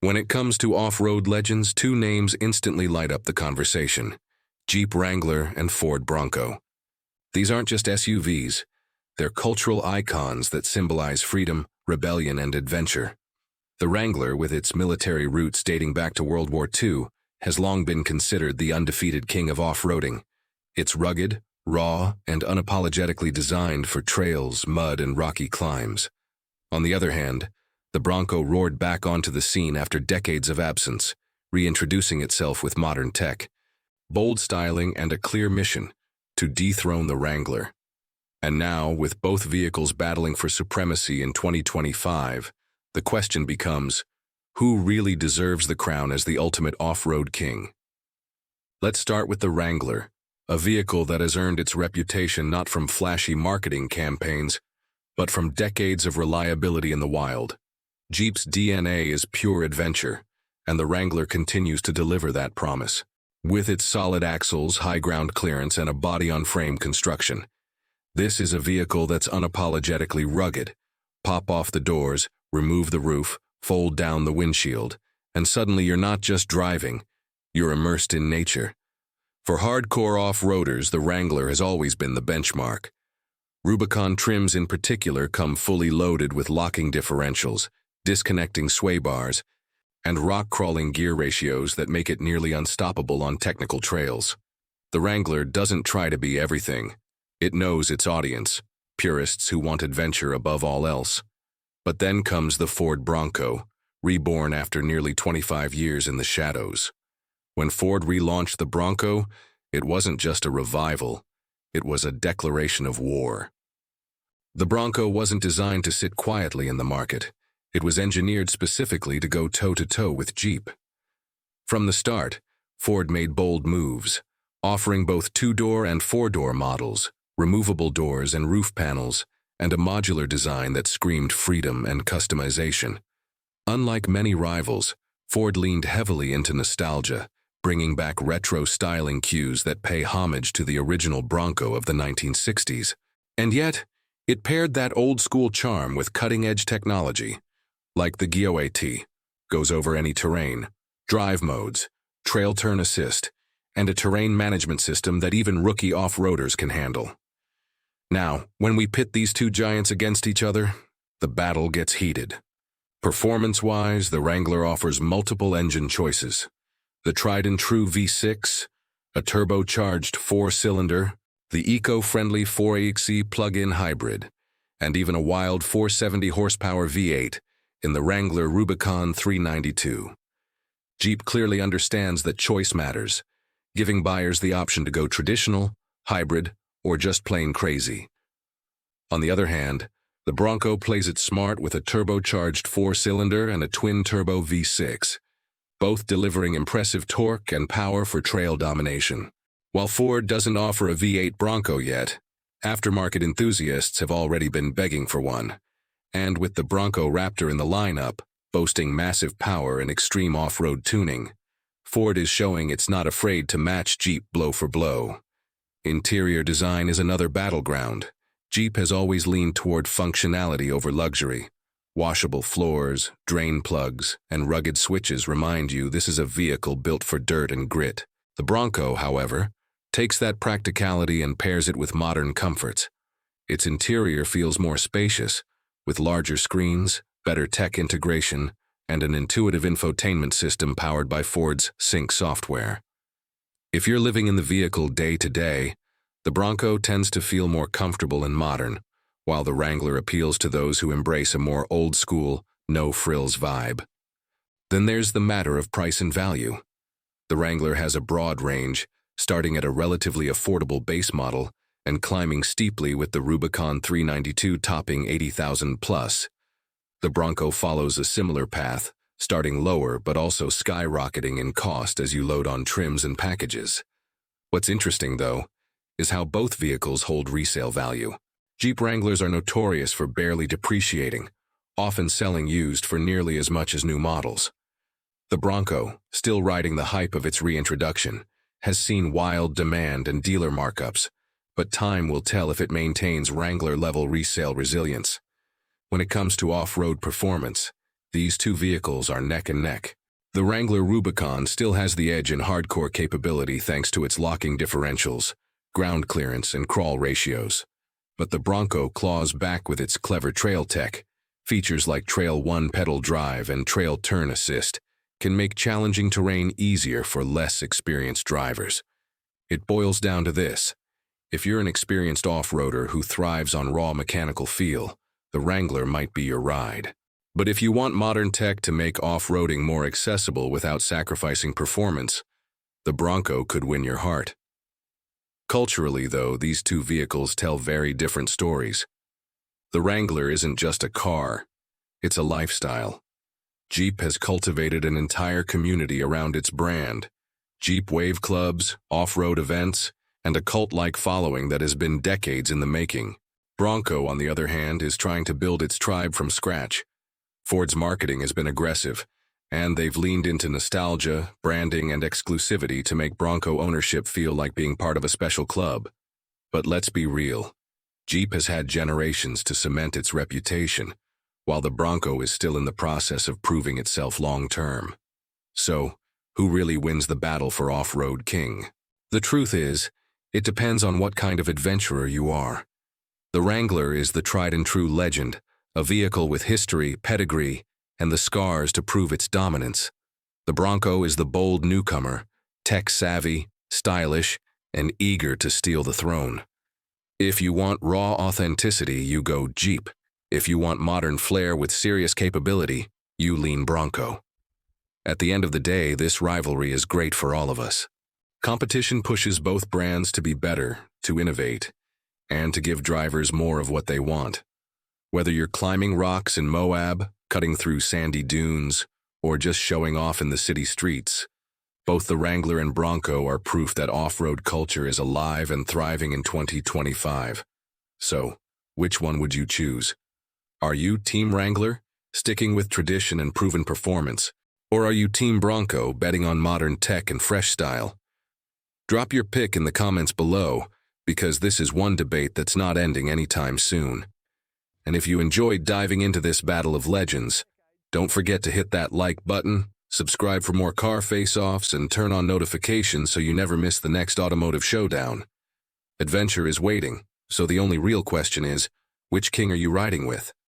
When it comes to off-road legends, two names instantly light up the conversation: Jeep Wrangler and Ford Bronco. These aren't just SUVs, they're cultural icons that symbolize freedom, rebellion, and adventure. The Wrangler, with its military roots dating back to World War II, has long been considered the undefeated king of off-roading. It's rugged, raw, and unapologetically designed for trails, mud, and rocky climbs. On the other hand, the Bronco roared back onto the scene after decades of absence, reintroducing itself with modern tech, bold styling, and a clear mission: to dethrone the Wrangler. And now, with both vehicles battling for supremacy in 2025, the question becomes, who really deserves the crown as the ultimate off-road king? Let's start with the Wrangler, a vehicle that has earned its reputation not from flashy marketing campaigns, but from decades of reliability in the wild. Jeep's DNA is pure adventure, and the Wrangler continues to deliver that promise. With its solid axles, high ground clearance, and a body-on-frame construction, this is a vehicle that's unapologetically rugged. Pop off the doors, remove the roof, fold down the windshield, and suddenly you're not just driving, you're immersed in nature. For hardcore off-roaders, the Wrangler has always been the benchmark. Rubicon trims in particular come fully loaded with locking differentials, disconnecting sway bars, and rock-crawling gear ratios that make it nearly unstoppable on technical trails. The Wrangler doesn't try to be everything. It knows its audience, purists who want adventure above all else. But then comes the Ford Bronco, reborn after nearly 25 years in the shadows. When Ford relaunched the Bronco, it wasn't just a revival, it was a declaration of war. The Bronco wasn't designed to sit quietly in the market. It was engineered specifically to go toe-to-toe with Jeep. From the start, Ford made bold moves, offering both two-door and four-door models, removable doors and roof panels, and a modular design that screamed freedom and customization. Unlike many rivals, Ford leaned heavily into nostalgia, bringing back retro styling cues that pay homage to the original Bronco of the 1960s. And yet, it paired that old-school charm with cutting-edge technology, like the G.O.A.T, goes over any terrain, drive modes, trail turn assist, and a terrain management system that even rookie off-roaders can handle. Now, when we pit these two giants against each other, the battle gets heated. Performance-wise, the Wrangler offers multiple engine choices: the tried-and-true V6, a turbocharged four-cylinder, the eco-friendly 4xe plug-in hybrid, and even a wild 470 horsepower V8 in the Wrangler Rubicon 392. Jeep clearly understands that choice matters, giving buyers the option to go traditional, hybrid, or just plain crazy. On the other hand, the Bronco plays it smart with a turbocharged four-cylinder and a twin-turbo V6, both delivering impressive torque and power for trail domination. While Ford doesn't offer a V8 Bronco yet, aftermarket enthusiasts have already been begging for one. And with the Bronco Raptor in the lineup, boasting massive power and extreme off-road tuning, Ford is showing it's not afraid to match Jeep blow for blow. Interior design is another battleground. Jeep has always leaned toward functionality over luxury. Washable floors, drain plugs, and rugged switches remind you this is a vehicle built for dirt and grit. The Bronco, however, takes that practicality and pairs it with modern comforts. Its interior feels more spacious, with larger screens, better tech integration, and an intuitive infotainment system powered by Ford's Sync software. If you're living in the vehicle day to day, the Bronco tends to feel more comfortable and modern, while the Wrangler appeals to those who embrace a more old-school, no-frills vibe. Then there's the matter of price and value. The Wrangler has a broad range, starting at a relatively affordable base model and climbing steeply with the Rubicon 392 topping $80,000 plus. The Bronco follows a similar path, starting lower but also skyrocketing in cost as you load on trims and packages. What's interesting, though, is how both vehicles hold resale value. Jeep Wranglers are notorious for barely depreciating, often selling used for nearly as much as new models. The Bronco, still riding the hype of its reintroduction, has seen wild demand and dealer markups, but time will tell if it maintains Wrangler-level resale resilience. When it comes to off-road performance, These two vehicles are neck and neck. The Wrangler Rubicon still has the edge in hardcore capability thanks to its locking differentials, ground clearance, and crawl ratios. But the Bronco claws back with its clever trail tech. Features like Trail 1 pedal drive and Trail Turn Assist can make challenging terrain easier for less experienced drivers. It boils down to this. If you're an experienced off-roader who thrives on raw mechanical feel, the Wrangler might be your ride. But if you want modern tech to make off-roading more accessible without sacrificing performance, the Bronco could win your heart. Culturally, though, these two vehicles tell very different stories. The Wrangler isn't just a car, it's a lifestyle. Jeep has cultivated an entire community around its brand. Jeep wave clubs, off-road events, and a cult-like following that has been decades in the making. Bronco, on the other hand, is trying to build its tribe from scratch. Ford's marketing has been aggressive, and they've leaned into nostalgia, branding, and exclusivity to make Bronco ownership feel like being part of a special club. But let's be real. Jeep has had generations to cement its reputation, while the Bronco is still in the process of proving itself long-term. So, who really wins the battle for off-road king? The truth is, it depends on what kind of adventurer you are. The Wrangler is the tried-and-true legend, a vehicle with history, pedigree, and the scars to prove its dominance. The Bronco is the bold newcomer, tech-savvy, stylish, and eager to steal the throne. If you want raw authenticity, you go Jeep. If you want modern flair with serious capability, you lean Bronco. At the end of the day, this rivalry is great for all of us. Competition pushes both brands to be better, to innovate, and to give drivers more of what they want. Whether you're climbing rocks in Moab, cutting through sandy dunes, or just showing off in the city streets, both the Wrangler and Bronco are proof that off-road culture is alive and thriving in 2025. So, which one would you choose? Are you Team Wrangler, sticking with tradition and proven performance? Or are you Team Bronco, betting on modern tech and fresh style? Drop your pick in the comments below, because this is one debate that's not ending anytime soon. And if you enjoyed diving into this battle of legends, don't forget to hit that like button, subscribe for more car face-offs, and turn on notifications so you never miss the next automotive showdown. Adventure is waiting, so the only real question is, which king are you riding with?